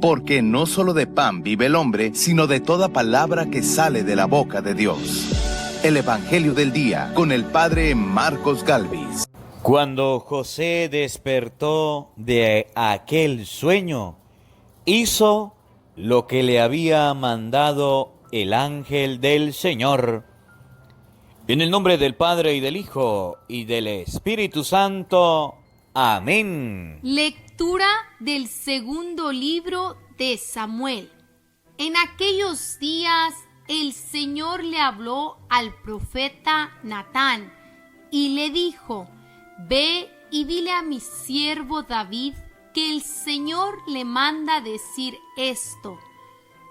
porque no solo de pan vive el hombre, sino de toda palabra que sale de la boca de Dios. El Evangelio del Día, con el Padre Marcos Galvis. Cuando José despertó de aquel sueño, hizo lo que le había mandado el ángel del Señor. En el nombre del Padre, y del Hijo, y del Espíritu Santo. Amén. Lectura del segundo libro de Samuel. En aquellos días el Señor le habló al profeta Natán y le dijo: Ve y dile a mi siervo David que el Señor le manda decir esto: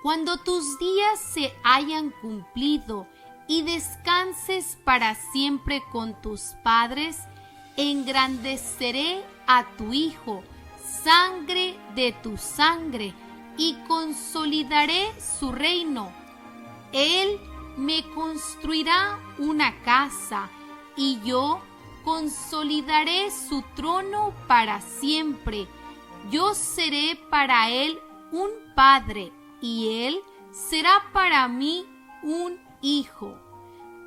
cuando tus días se hayan cumplido y descanses para siempre con tus padres, engrandeceré a tu hijo, sangre de tu sangre, y consolidaré su reino. Él me construirá una casa, y yo consolidaré su trono para siempre. Yo seré para él un padre, y él será para mí un hijo.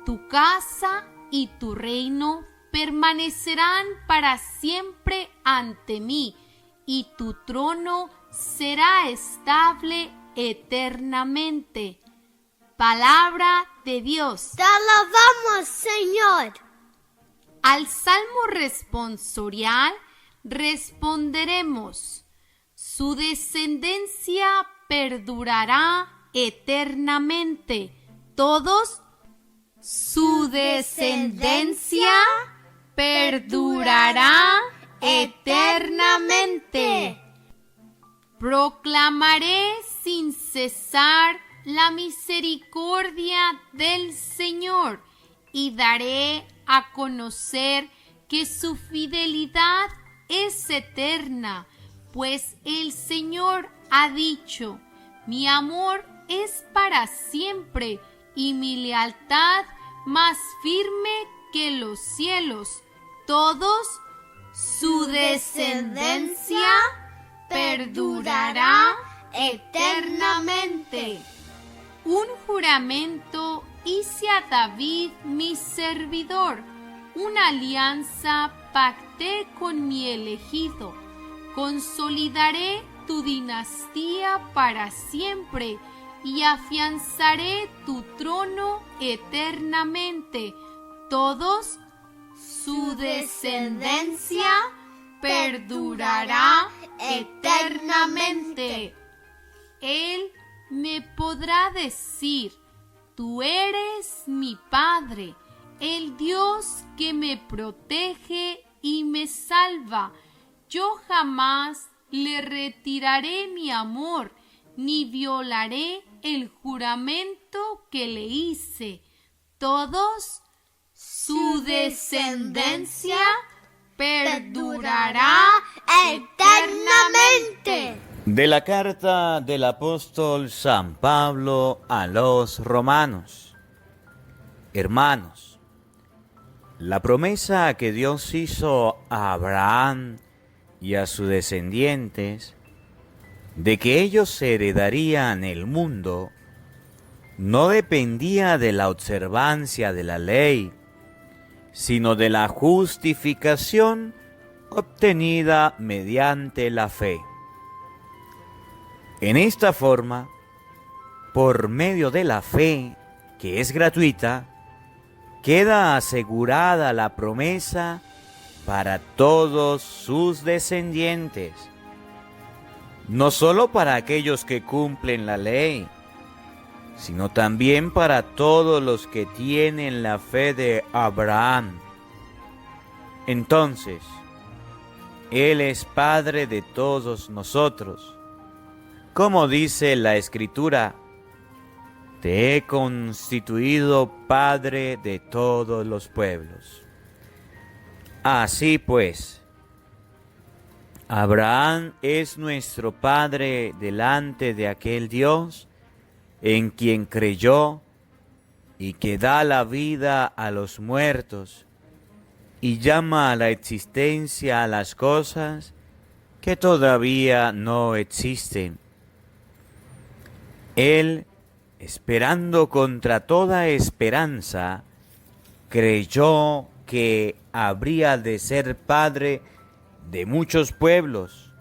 Tu casa y tu reino permanecerán para siempre ante mí, y tu trono será estable eternamente. Palabra de Dios. Te alabamos, Señor. Al salmo responsorial responderemos: su descendencia perdurará eternamente. Todos, su descendencia perdurará eternamente. Proclamaré sin cesar la misericordia del Señor y daré a conocer que su fidelidad es eterna, pues el Señor ha dicho: mi amor es para siempre y mi lealtad más firme que los cielos. Todos, su descendencia perdurará eternamente. Un juramento hice a David mi servidor, una alianza pacté con mi elegido. Consolidaré tu dinastía para siempre y afianzaré tu trono eternamente. Todos, su descendencia perdurará eternamente. Él me podrá decir: tú eres mi Padre, el Dios que me protege y me salva. Yo jamás le retiraré mi amor, ni violaré el juramento que le hice. Todos, su descendencia perdurará eternamente. De la carta del apóstol San Pablo a los romanos. Hermanos, la promesa que Dios hizo a Abraham y a sus descendientes de que ellos heredarían el mundo no dependía de la observancia de la ley, sino de la justificación obtenida mediante la fe. En esta forma, por medio de la fe, que es gratuita, queda asegurada la promesa para todos sus descendientes, no solo para aquellos que cumplen la ley, sino también para todos los que tienen la fe de Abraham. Entonces, Él es Padre de todos nosotros. Como dice la Escritura: te he constituido Padre de todos los pueblos. Así pues, Abraham es nuestro Padre delante de aquel Dios en quien creyó y que da la vida a los muertos y llama a la existencia a las cosas que todavía no existen. Él, esperando contra toda esperanza, creyó que habría de ser padre de muchos pueblos,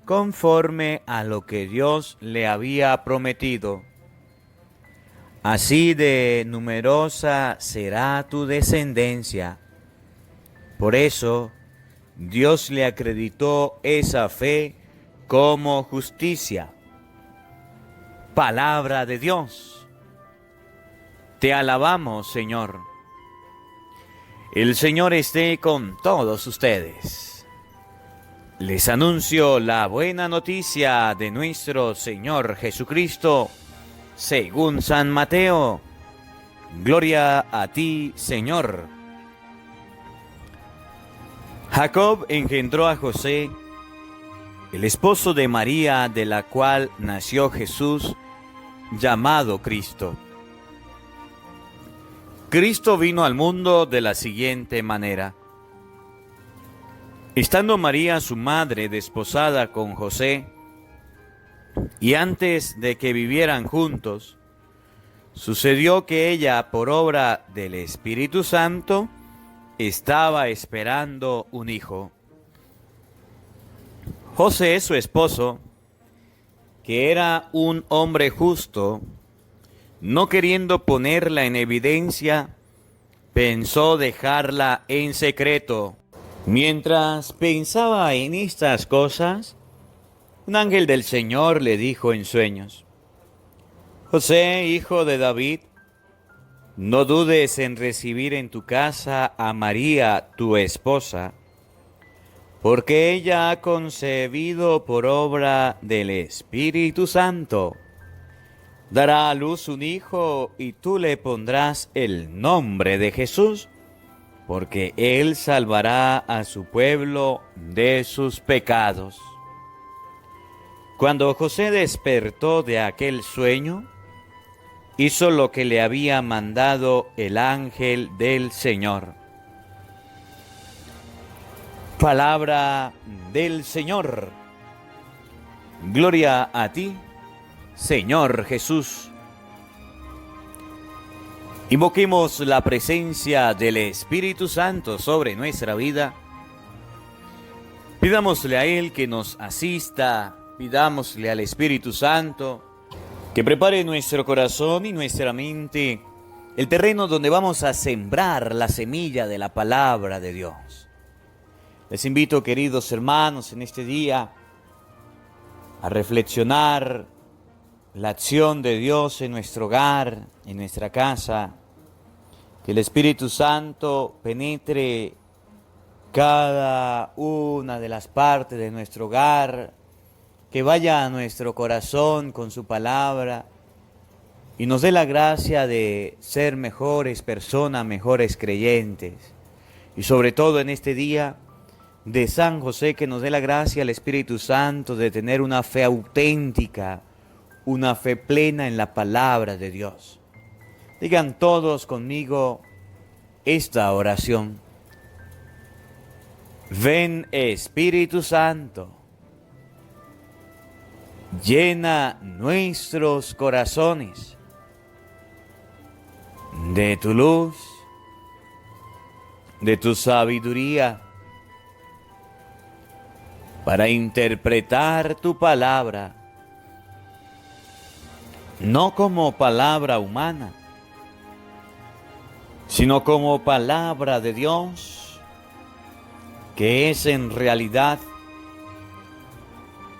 conforme a lo que Dios le había prometido. Así de numerosa será tu descendencia. Por eso, Dios le acreditó esa fe como justicia. Palabra de Dios. Te alabamos, Señor. El Señor esté con todos ustedes. Les anuncio la buena noticia de nuestro Señor Jesucristo, según San Mateo. Gloria a ti, Señor. Jacob engendró a José, el esposo de María, de la cual nació Jesús, llamado Cristo. Cristo vino al mundo de la siguiente manera. Estando María, su madre, desposada con José, y antes de que vivieran juntos, sucedió que ella, por obra del Espíritu Santo, estaba esperando un hijo. José, su esposo, que era un hombre justo, no queriendo ponerla en evidencia, pensó dejarla en secreto. Mientras pensaba en estas cosas, un ángel del Señor le dijo en sueños: José, hijo de David, no dudes en recibir en tu casa a María, tu esposa, porque ella ha concebido por obra del Espíritu Santo. Dará a luz un hijo y tú le pondrás el nombre de Jesús, porque él salvará a su pueblo de sus pecados. Cuando José despertó de aquel sueño, hizo lo que le había mandado el ángel del Señor. Palabra del Señor. Gloria a ti, Señor Jesús. Invoquemos la presencia del Espíritu Santo sobre nuestra vida. Pidámosle a Él que nos asista, pidámosle al Espíritu Santo que prepare nuestro corazón y nuestra mente, el terreno donde vamos a sembrar la semilla de la palabra de Dios. Les invito, queridos hermanos, en este día a reflexionar la acción de Dios en nuestro hogar, en nuestra casa. Que el Espíritu Santo penetre cada una de las partes de nuestro hogar, que vaya a nuestro corazón con su palabra y nos dé la gracia de ser mejores personas, mejores creyentes. Y sobre todo en este día de San José, que nos dé la gracia al Espíritu Santo de tener una fe auténtica, una fe plena en la palabra de Dios. Digan todos conmigo esta oración. Ven, Espíritu Santo, llena nuestros corazones de tu luz, de tu sabiduría, para interpretar tu palabra, no como palabra humana, sino como palabra de Dios, que es en realidad,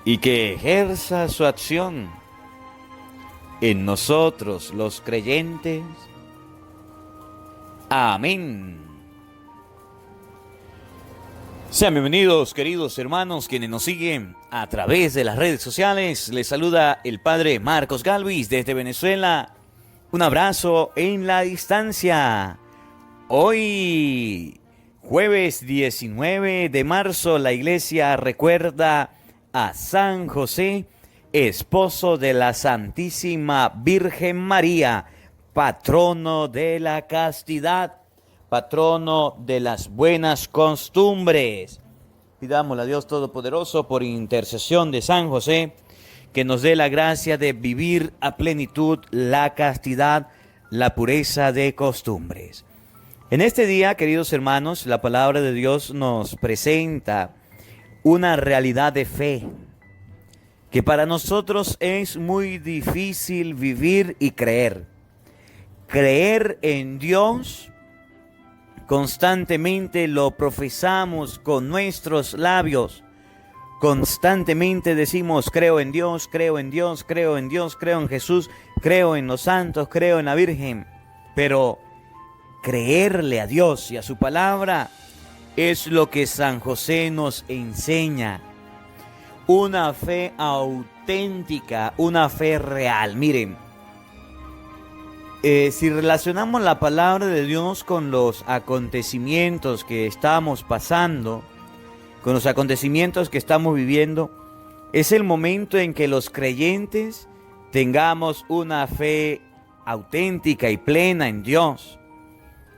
y que ejerza su acción en nosotros los creyentes. Amén. Sean bienvenidos, queridos hermanos, quienes nos siguen a través de las redes sociales. Les saluda el Padre Marcos Galvis desde Venezuela. Un abrazo en la distancia. Hoy, jueves 19 de marzo, la Iglesia recuerda a San José, esposo de la Santísima Virgen María, patrono de la castidad, patrono de las buenas costumbres. Pidámosle a Dios Todopoderoso, por intercesión de San José, que nos dé la gracia de vivir a plenitud la castidad, la pureza de costumbres. En este día, queridos hermanos, la palabra de Dios nos presenta una realidad de fe que para nosotros es muy difícil vivir y creer. Creer en Dios constantemente lo profesamos con nuestros labios. Constantemente decimos, creo en Dios, creo en Dios, creo en Dios, creo en Jesús, creo en los santos, creo en la Virgen. Pero creerle a Dios y a su palabra es lo que San José nos enseña. Una fe auténtica, una fe real. Miren, si relacionamos la palabra de Dios con los acontecimientos que estamos pasando, con los acontecimientos que estamos viviendo, es el momento en que los creyentes tengamos una fe auténtica y plena en Dios,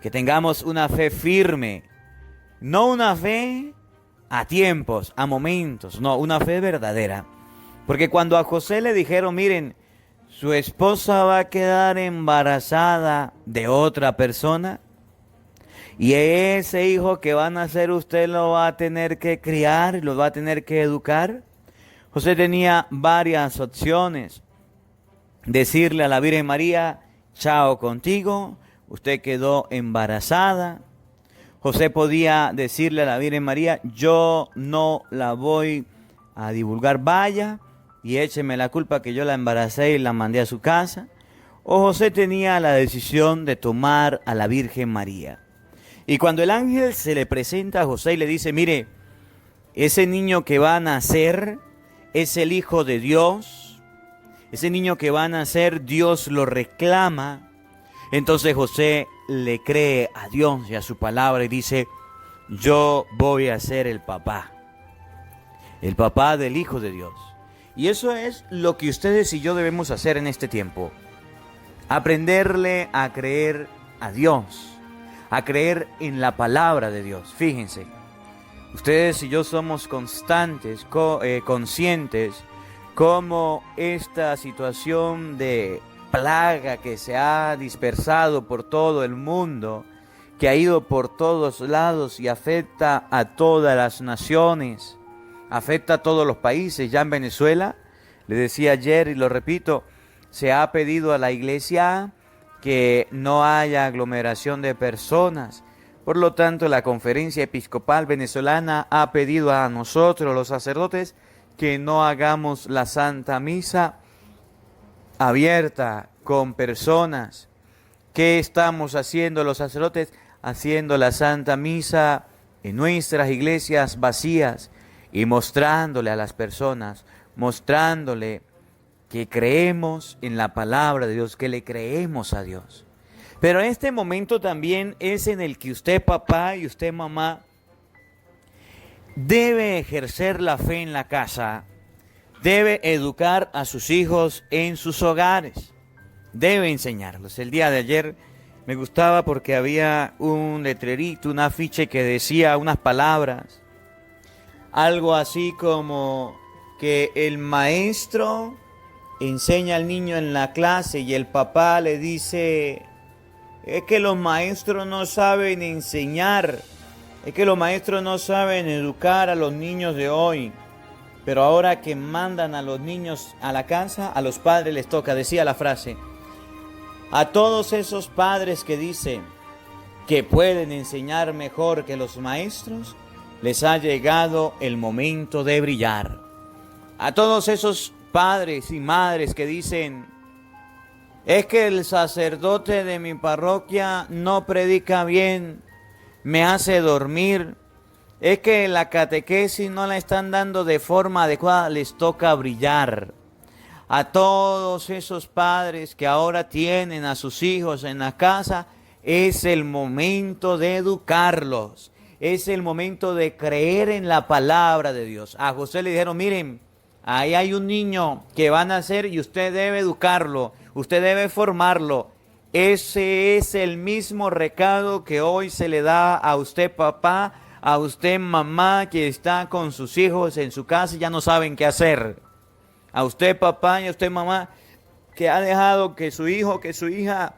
que tengamos una fe firme, no una fe a tiempos, a momentos, no, una fe verdadera. Porque cuando a José le dijeron, miren, su esposa va a quedar embarazada de otra persona, y ese hijo que va a nacer usted lo va a tener que criar, lo va a tener que educar. José tenía varias opciones. Decirle a la Virgen María, chao contigo, usted quedó embarazada. José podía decirle a la Virgen María, yo no la voy a divulgar, vaya y écheme la culpa que yo la embaracé y la mandé a su casa. O José tenía la decisión de tomar a la Virgen María. Y cuando el ángel se le presenta a José y le dice, mire, ese niño que va a nacer es el Hijo de Dios, ese niño que va a nacer Dios lo reclama, entonces José le cree a Dios y a su palabra y dice, yo voy a ser el papá del Hijo de Dios. Y eso es lo que ustedes y yo debemos hacer en este tiempo, aprenderle a creer a Dios, a creer en la palabra de Dios. Fíjense, ustedes y yo somos constantes, conscientes cómo esta situación de plaga que se ha dispersado por todo el mundo, que ha ido por todos lados y afecta a todas las naciones, afecta a todos los países. Ya en Venezuela, le decía ayer y lo repito, se ha pedido a la iglesia que no haya aglomeración de personas. Por lo tanto, la Conferencia Episcopal Venezolana ha pedido a nosotros, los sacerdotes, que no hagamos la Santa Misa abierta con personas. ¿Qué estamos haciendo los sacerdotes? Haciendo la Santa Misa en nuestras iglesias vacías y mostrándole a las personas, mostrándole que creemos en la palabra de Dios, que le creemos a Dios. Pero este momento también es en el que usted, papá, y usted, mamá, debe ejercer la fe en la casa, debe educar a sus hijos en sus hogares, debe enseñarlos. El día de ayer me gustaba porque había un letrerito, un afiche que decía unas palabras, algo así como que el maestro enseña al niño en la clase y el papá le dice, es que los maestros no saben enseñar, es que los maestros no saben educar a los niños de hoy. Pero ahora que mandan a los niños a la casa, a los padres les toca, decía la frase, a todos esos padres que dicen que pueden enseñar mejor que los maestros, les ha llegado el momento de brillar. A todos esos padres y madres que dicen, es que el sacerdote de mi parroquia no predica bien, me hace dormir, es que la catequesis no la están dando de forma adecuada, les toca brillar. A todos esos padres que ahora tienen a sus hijos en la casa, es el momento de educarlos, es el momento de creer en la palabra de Dios. A José le dijeron, miren, ahí hay un niño que va a nacer y usted debe educarlo, usted debe formarlo. Ese es el mismo recado que hoy se le da a usted, papá, a usted, mamá, que está con sus hijos en su casa y ya no saben qué hacer. A usted papá y a usted mamá, que ha dejado que su hijo, que su hija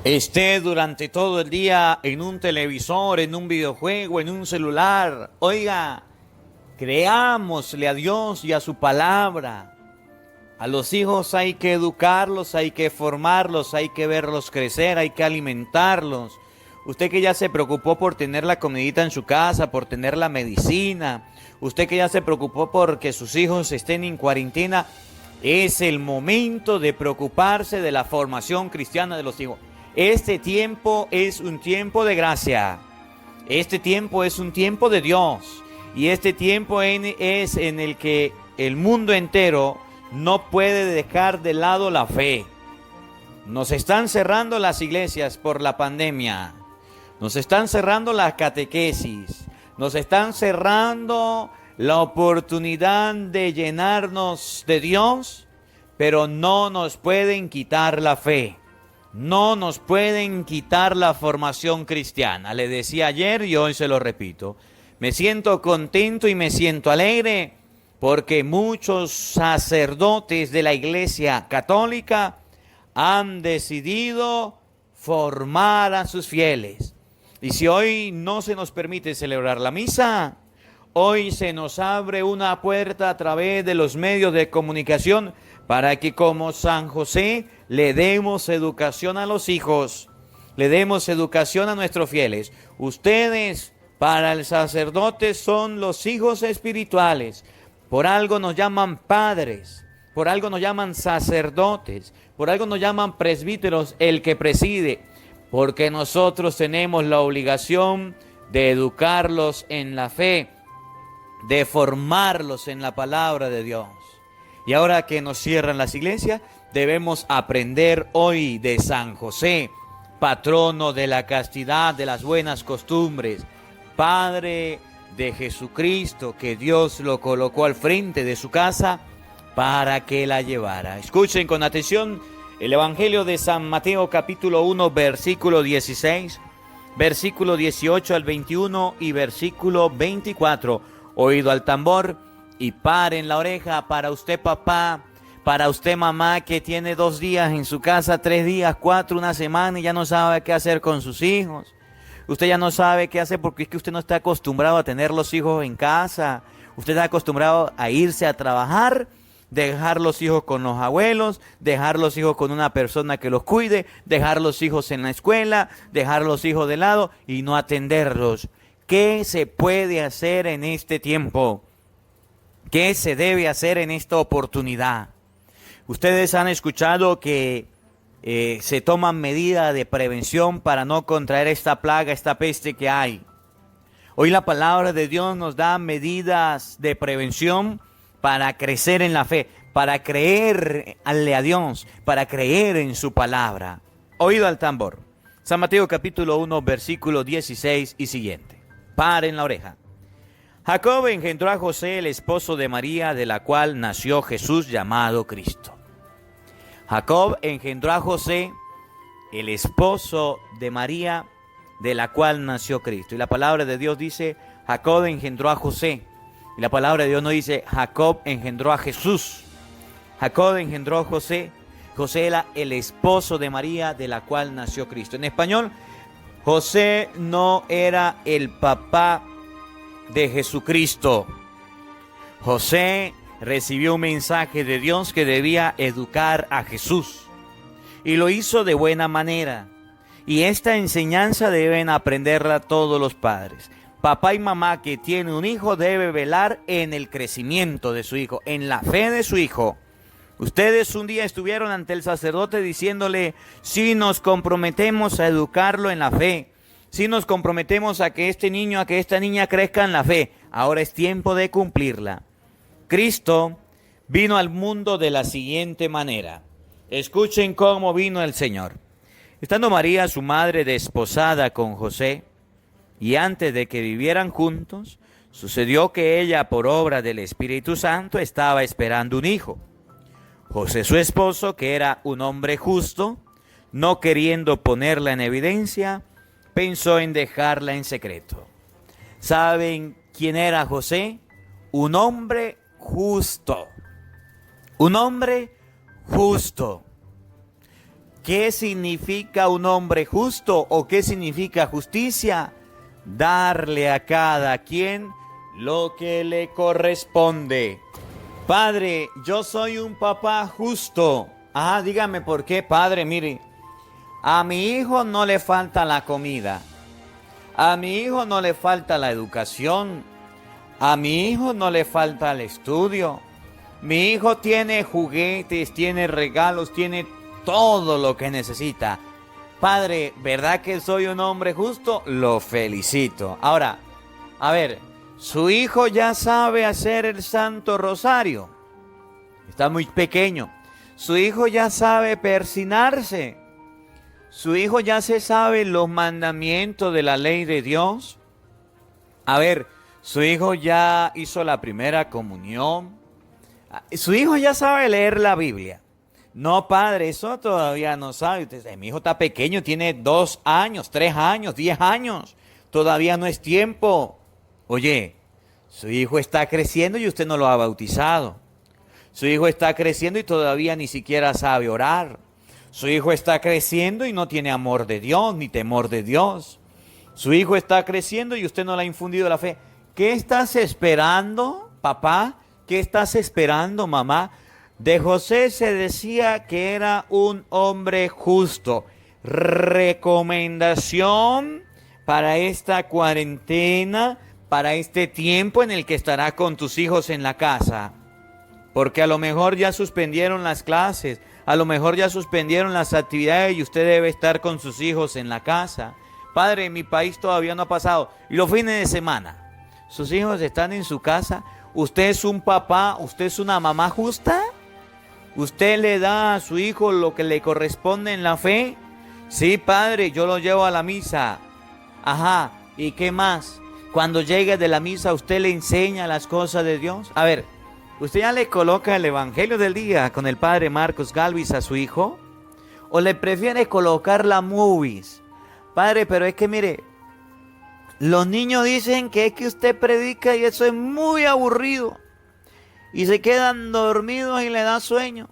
esté durante todo el día en un televisor, en un videojuego, en un celular. Oiga, creámosle a Dios y a su palabra. A los hijos hay que educarlos, hay que formarlos, hay que verlos crecer, hay que alimentarlos. Usted que ya se preocupó por tener la comidita en su casa, por tener la medicina, usted que ya se preocupó por que sus hijos estén en cuarentena, es el momento de preocuparse de la formación cristiana de los hijos. Este tiempo es un tiempo de gracia. Este tiempo es un tiempo de Dios. Y este tiempo es en el que el mundo entero no puede dejar de lado la fe. Nos están cerrando las iglesias por la pandemia. Nos están cerrando las catequesis. Nos están cerrando la oportunidad de llenarnos de Dios, pero no nos pueden quitar la fe. No nos pueden quitar la formación cristiana. Le decía ayer y hoy se lo repito. Me siento contento y me siento alegre porque muchos sacerdotes de la Iglesia Católica han decidido formar a sus fieles. Y si hoy no se nos permite celebrar la misa, hoy se nos abre una puerta a través de los medios de comunicación para que como San José le demos educación a los hijos, le demos educación a nuestros fieles. Ustedes para el sacerdote son los hijos espirituales. Por algo nos llaman padres, por algo nos llaman sacerdotes, por algo nos llaman presbíteros, el que preside. Porque nosotros tenemos la obligación de educarlos en la fe, de formarlos en la palabra de Dios. Y ahora que nos cierran las iglesias, debemos aprender hoy de San José, patrono de la castidad, de las buenas costumbres, Padre de Jesucristo, que Dios lo colocó al frente de su casa para que la llevara. Escuchen con atención el Evangelio de San Mateo capítulo 1, versículo 16, versículo 18 al 21 y versículo 24. Oído al tambor y paren la oreja para usted papá, para usted mamá que tiene 2 días en su casa, 3 días, 4, una semana y ya no sabe qué hacer con sus hijos. Usted ya no sabe qué hacer porque es que usted no está acostumbrado a tener los hijos en casa. Usted está acostumbrado a irse a trabajar, dejar los hijos con los abuelos, dejar los hijos con una persona que los cuide, dejar los hijos en la escuela, dejar los hijos de lado y no atenderlos. ¿Qué se puede hacer en este tiempo? ¿Qué se debe hacer en esta oportunidad? Ustedes han escuchado que se toman medidas de prevención para no contraer esta plaga, esta peste que hay. Hoy la palabra de Dios nos da medidas de prevención para crecer en la fe, para creerle a Dios, para creer en su palabra. Oído al tambor. San Mateo capítulo 1, versículo 16 y siguiente. Paren la oreja. Jacob engendró a José, el esposo de María, de la cual nació Jesús llamado Cristo. Jacob engendró a José, el esposo de María, de la cual nació Cristo. Y la palabra de Dios dice, Jacob engendró a José. Y la palabra de Dios no dice, Jacob engendró a Jesús. Jacob engendró a José. José era el esposo de María, de la cual nació Cristo. En español, José no era el papá de Jesucristo. José recibió un mensaje de Dios que debía educar a Jesús. Y lo hizo de buena manera. Y esta enseñanza deben aprenderla todos los padres. Papá y mamá que tiene un hijo debe velar en el crecimiento de su hijo, en la fe de su hijo. Ustedes un día estuvieron ante el sacerdote diciéndole, si nos comprometemos a educarlo en la fe, si nos comprometemos a que este niño, a que esta niña crezca en la fe, ahora es tiempo de cumplirla. Cristo vino al mundo de la siguiente manera. Escuchen cómo vino el Señor. Estando María, su madre, desposada con José, y antes de que vivieran juntos, sucedió que ella, por obra del Espíritu Santo, estaba esperando un hijo. José, su esposo, que era un hombre justo, no queriendo ponerla en evidencia, pensó en dejarla en secreto. ¿Saben quién era José? Un hombre justo. Un hombre justo. ¿Qué significa un hombre justo o qué significa justicia? Darle a cada quien lo que le corresponde. Padre, yo soy un papá justo. Dígame por qué, padre. Mire, a mi hijo no le falta la comida. A mi hijo no le falta la educación. A mi hijo no le falta el estudio. Mi hijo tiene juguetes, tiene regalos, tiene todo lo que necesita. Padre, ¿verdad que soy un hombre justo? Lo felicito. Ahora, a ver, su hijo ya sabe hacer el Santo Rosario. Está muy pequeño. Su hijo ya sabe persinarse. Su hijo ya se sabe los mandamientos de la ley de Dios. A ver, su hijo ya hizo la primera comunión. Su hijo ya sabe leer la Biblia. No, padre, eso todavía no sabe. Mi hijo está pequeño, tiene 2 años, 3 años, 10 años. Todavía no es tiempo. Oye, su hijo está creciendo y usted no lo ha bautizado. Su hijo está creciendo y todavía ni siquiera sabe orar. Su hijo está creciendo y no tiene amor de Dios, ni temor de Dios. Su hijo está creciendo y usted no le ha infundido la fe. ¿Qué estás esperando, papá? ¿Qué estás esperando, mamá? De José se decía que era un hombre justo. Recomendación para esta cuarentena, para este tiempo en el que estará con tus hijos en la casa. Porque a lo mejor ya suspendieron las clases, a lo mejor ya suspendieron las actividades y usted debe estar con sus hijos en la casa. Padre, en mi país todavía no ha pasado. Y los fines de semana, sus hijos están en su casa. ¿Usted es un papá, usted es una mamá justa? ¿Usted le da a su hijo lo que le corresponde en la fe? Sí, padre, yo lo llevo a la misa. Ajá, ¿y qué más? Cuando llegue de la misa, ¿usted le enseña las cosas de Dios? A ver, ¿usted ya le coloca el Evangelio del día con el padre Marcos Galvis a su hijo? ¿O le prefiere colocar la movies? Padre, pero es que mire, los niños dicen que es que usted predica y eso es muy aburrido. Y se quedan dormidos y le da sueño.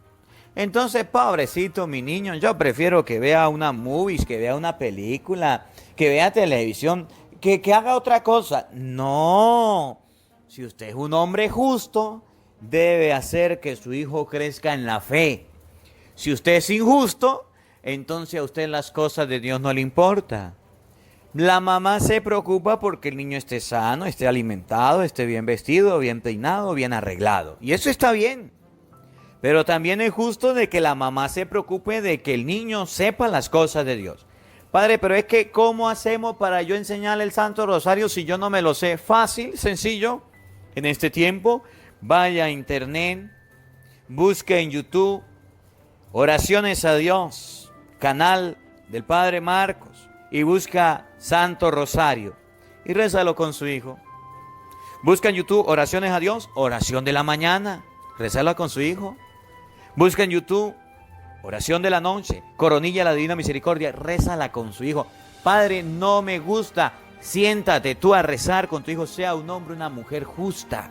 Entonces, pobrecito mi niño, yo prefiero que vea una movies, que vea una película, que vea televisión, que haga otra cosa. No, si usted es un hombre justo, debe hacer que su hijo crezca en la fe. Si usted es injusto, entonces a usted las cosas de Dios no le importan. La mamá se preocupa porque el niño esté sano, esté alimentado, esté bien vestido, bien peinado, bien arreglado. Y eso está bien. Pero también es justo de que la mamá se preocupe de que el niño sepa las cosas de Dios. Padre, pero es que ¿cómo hacemos para yo enseñarle el Santo Rosario si yo no me lo sé? Fácil, sencillo. En este tiempo, vaya a internet, busque en YouTube Oraciones a Dios, canal del Padre Marcos, y busca Santo Rosario y rézalo con su hijo. Busca en YouTube Oraciones a Dios, oración de la mañana, rézalo con su hijo. Busca en YouTube Oración de la noche, Coronilla a la Divina Misericordia, rézala con su hijo. Padre, no me gusta, siéntate tú a rezar con tu hijo, sea un hombre o una mujer justa.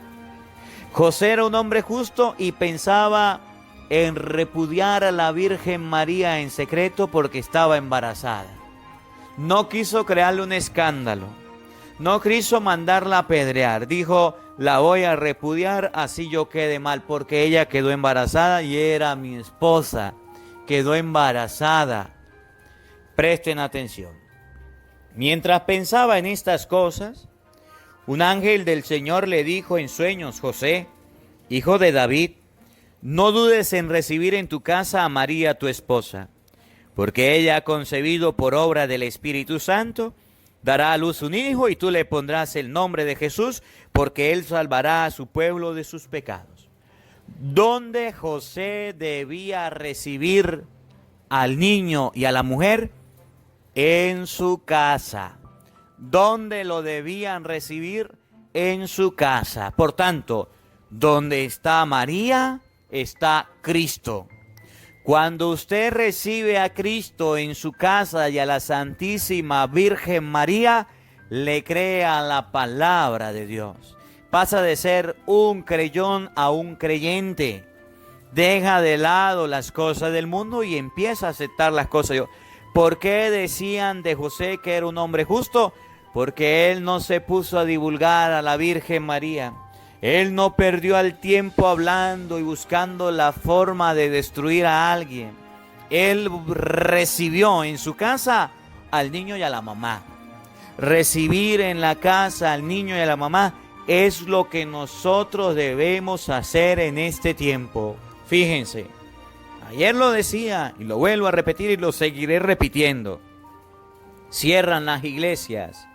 José era un hombre justo y pensaba en repudiar a la Virgen María en secreto porque estaba embarazada. No quiso crearle un escándalo, no quiso mandarla a apedrear, dijo, la voy a repudiar así yo quede mal, porque ella quedó embarazada y era mi esposa, quedó embarazada. Presten atención. Mientras pensaba en estas cosas, un ángel del Señor le dijo en sueños, José, hijo de David, no dudes en recibir en tu casa a María tu esposa, porque ella ha concebido por obra del Espíritu Santo, dará a luz un hijo y tú le pondrás el nombre de Jesús, porque él salvará a su pueblo de sus pecados. ¿Dónde José debía recibir al niño y a la mujer? En su casa. ¿Dónde lo debían recibir? En su casa. Por tanto, donde está María, está Cristo. Cuando usted recibe a Cristo en su casa y a la Santísima Virgen María, le cree a la palabra de Dios. Pasa de ser un creyón a un creyente. deja de lado las cosas del mundo y empieza a aceptar las cosas de Dios. ¿Por qué decían de José que era un hombre justo? Porque él no se puso a divulgar a la Virgen María. Él no perdió el tiempo hablando y buscando la forma de destruir a alguien. Él recibió en su casa al niño y a la mamá. Recibir en la casa al niño y a la mamá es lo que nosotros debemos hacer en este tiempo. Fíjense, ayer lo decía y lo vuelvo a repetir y lo seguiré repitiendo. Cierran las iglesias,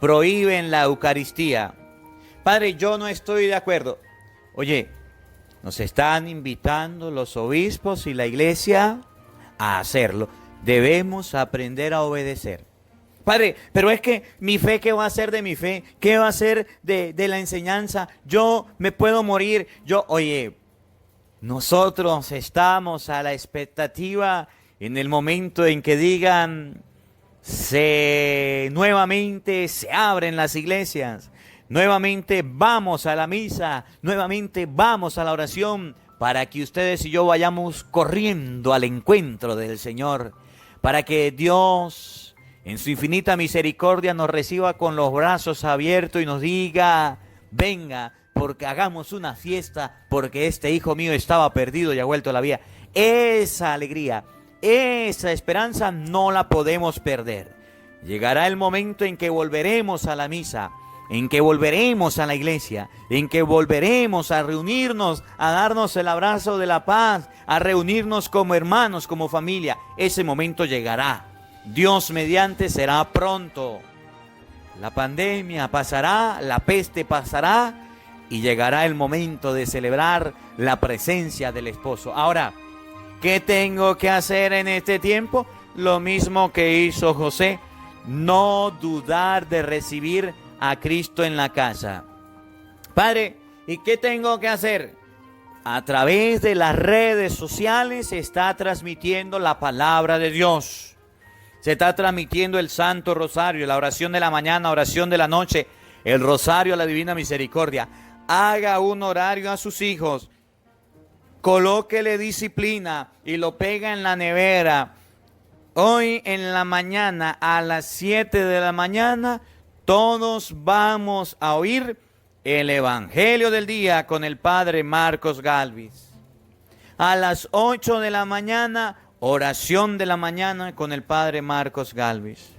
prohíben la Eucaristía. Padre, yo no estoy de acuerdo. Oye, nos están invitando los obispos y la iglesia a hacerlo. Debemos aprender a obedecer. Padre, pero es que mi fe, ¿qué va a ser de mi fe? ¿Qué va a ser de la enseñanza? Yo me puedo morir. Oye, nosotros estamos a la expectativa en el momento en que digan, nuevamente se abren las iglesias. Nuevamente vamos a la misa, nuevamente vamos a la oración, para que ustedes y yo vayamos corriendo al encuentro del Señor, para que Dios en su infinita misericordia nos reciba con los brazos abiertos y nos diga, venga, porque hagamos una fiesta, porque este hijo mío estaba perdido y ha vuelto a la vida. Esa alegría, esa esperanza no la podemos perder. Llegará el momento en que volveremos a la misa, en que volveremos a la iglesia, en que volveremos a reunirnos, a darnos el abrazo de la paz, a reunirnos como hermanos, como familia. Ese momento llegará. Dios mediante será pronto. La pandemia pasará, la peste pasará y llegará el momento de celebrar la presencia del esposo. Ahora, ¿qué tengo que hacer en este tiempo? Lo mismo que hizo José, no dudar de recibir a Cristo en la casa. Padre, ¿y qué tengo que hacer? A través de las redes sociales se está transmitiendo la palabra de Dios. Se está transmitiendo el Santo Rosario, la oración de la mañana, oración de la noche, el Rosario a la Divina Misericordia. Haga un horario a sus hijos, colóquele disciplina y lo pega en la nevera. Hoy en la mañana, a las 7 de la mañana, todos vamos a oír el Evangelio del día con el Padre Marcos Galvis. A las 8 de la mañana, oración de la mañana con el Padre Marcos Galvis.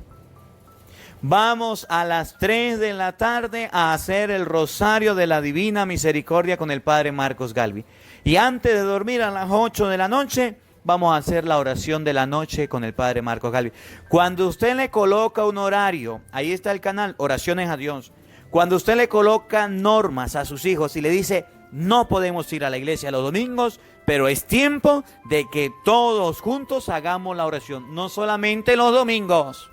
Vamos a las 3 de la tarde a hacer el Rosario de la Divina Misericordia con el Padre Marcos Galvis. Y antes de dormir a las 8 de la noche, vamos a hacer la oración de la noche con el Padre Marcos Galvis. Cuando usted le coloca un horario, ahí está el canal, Oraciones a Dios. Cuando usted le coloca normas a sus hijos y le dice, no podemos ir a la iglesia los domingos, pero es tiempo de que todos juntos hagamos la oración. No solamente los domingos,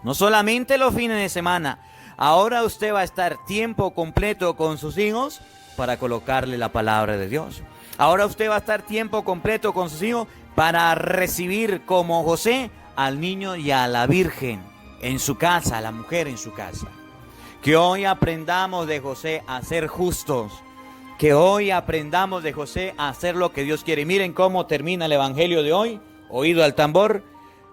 no solamente los fines de semana. Ahora usted va a estar tiempo completo con sus hijos para colocarle la palabra de Dios. Ahora usted va a estar tiempo completo con sus hijos para recibir como José al niño y a la Virgen en su casa, a la mujer en su casa. Que hoy aprendamos de José a ser justos. Que hoy aprendamos de José a hacer lo que Dios quiere. Miren cómo termina el Evangelio de hoy, oído al tambor.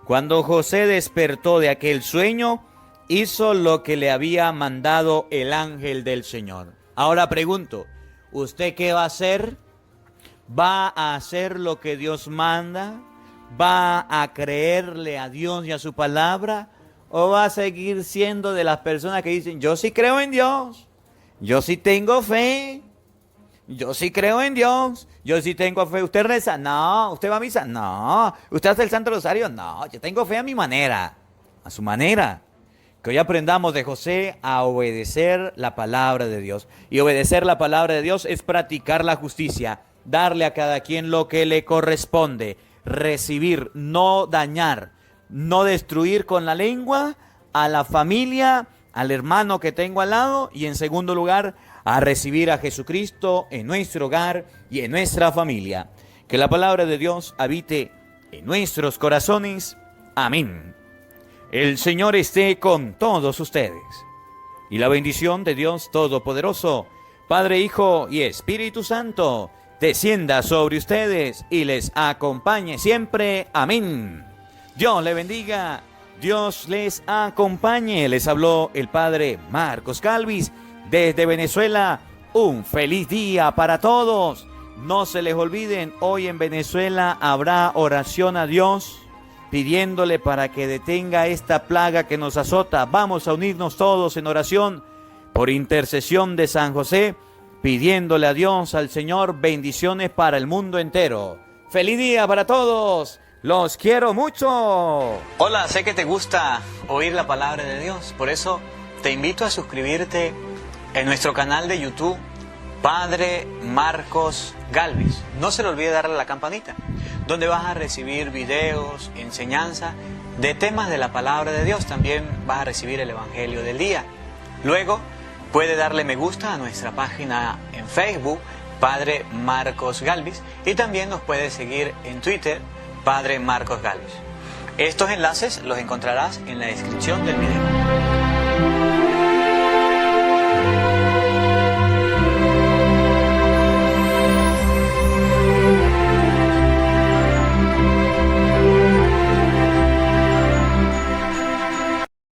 Cuando José despertó de aquel sueño, hizo lo que le había mandado el ángel del Señor. Ahora pregunto, ¿usted qué va a hacer? ¿Va a hacer lo que Dios manda? ¿Va a creerle a Dios y a su palabra? ¿O va a seguir siendo de las personas que dicen, yo sí creo en Dios, yo sí tengo fe, yo sí creo en Dios, yo sí tengo fe? ¿Usted reza? No. ¿Usted va a misa? No. ¿Usted hace el Santo Rosario? No. Yo tengo fe a mi manera, a su manera. Que hoy aprendamos de José a obedecer la palabra de Dios. Y obedecer la palabra de Dios es practicar la justicia, darle a cada quien lo que le corresponde, recibir, no dañar, no destruir con la lengua a la familia, al hermano que tengo al lado, y en segundo lugar, a recibir a Jesucristo en nuestro hogar y en nuestra familia. Que la palabra de Dios habite en nuestros corazones. Amén. El Señor esté con todos ustedes. Y la bendición de Dios Todopoderoso, Padre, Hijo y Espíritu Santo, descienda sobre ustedes y les acompañe siempre. Amén. Dios le bendiga, Dios les acompañe. Les habló el Padre Marcos Galvis desde Venezuela. Un feliz día para todos. No se les olviden, hoy en Venezuela habrá oración a Dios, pidiéndole para que detenga esta plaga que nos azota. Vamos a unirnos todos en oración por intercesión de San José, pidiéndole a Dios, al Señor, bendiciones para el mundo entero. ¡Feliz día para todos! ¡Los quiero mucho! Hola, sé que te gusta oír la palabra de Dios, por eso te invito a suscribirte en nuestro canal de YouTube, Padre Marcos Galvis. No se le olvide darle a la campanita, donde vas a recibir videos, enseñanza de temas de la palabra de Dios. También vas a recibir el Evangelio del día. Luego, puede darle me gusta a nuestra página en Facebook, Padre Marcos Galvis, y también nos puede seguir en Twitter, Padre Marcos Galvis. Estos enlaces los encontrarás en la descripción del video.